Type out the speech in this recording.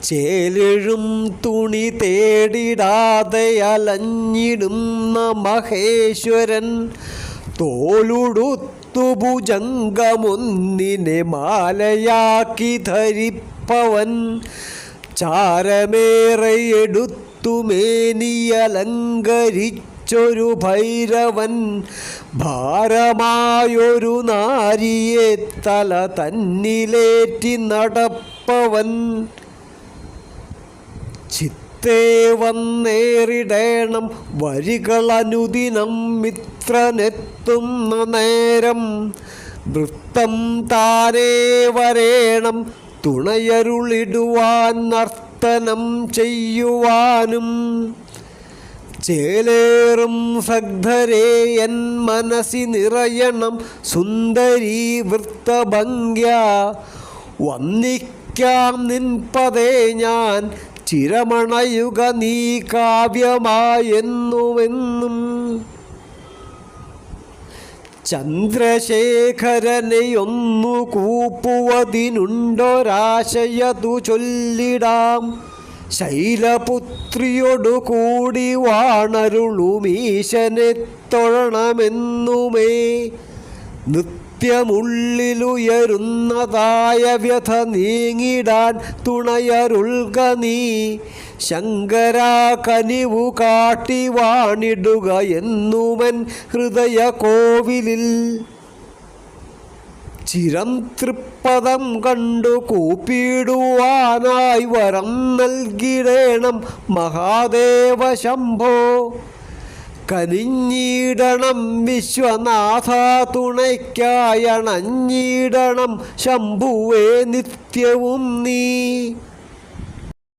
ചേലെഴും തുണി തേടിടാതെ അലഞ്ഞിടുന്ന മഹേശ്വരൻ തോലുടുത്തു ഭുജംഗമൊന്നിനെ മാലയാക്കി ധരിപ്പവൻ ചാരമേറെ എടുത്തു മേനിയലങ്കരിച്ചൊരു ഭൈരവൻ ഭാരമായൊരു നാരിയെ തല തന്നിലേറ്റി നടപ്പവൻ ചിത്തേ വന്നേറിടേണം വരികളനുദിനം മിത്രനെത്തുന്ന നേരം വൃത്തം താനേ വരേണം തുണയരുളിടുവാൻ നർത്തനം ചെയ്യുവാനും ചേലേറും സഗ്ധരേ എൻ മനസ്സി നിറയണം സുന്ദരീ വൃത്തഭംഗ്യ വന്ദിക്കാം നിൻപതേ ഞാൻ ചിരമണയുക നീ കാവ്യമായെന്നുമെന്നും ചന്ദ്രശേഖരനെയൊന്നു കൂപ്പുവതിനുണ്ടൊരാശയതു ചൊല്ലിടാം ശൈലപുത്രിയോടു കൂടി വാണരുളുമീശനെ തൊഴണമെന്നുമേ നിത്യമുള്ളിലുയരുന്നതായ വ്യഥ നീങ്ങിടാൻ തുണയരുൾക നീ ശങ്കരാ കനിവു കാട്ടി വാണിടുക എന്നുമൻ ഹൃദയ കോവിലിൽ ചിരം തൃപ്പദം കണ്ടു കൂപ്പിടുവാനായി വരം നൽകിടേണം മഹാദേവ ശംഭോ കനിഞ്ഞിടണം വിശ്വനാഥ തുണയ്ക്കായണഞ്ഞിടണം ശംഭുവേ നിത്യവും നീ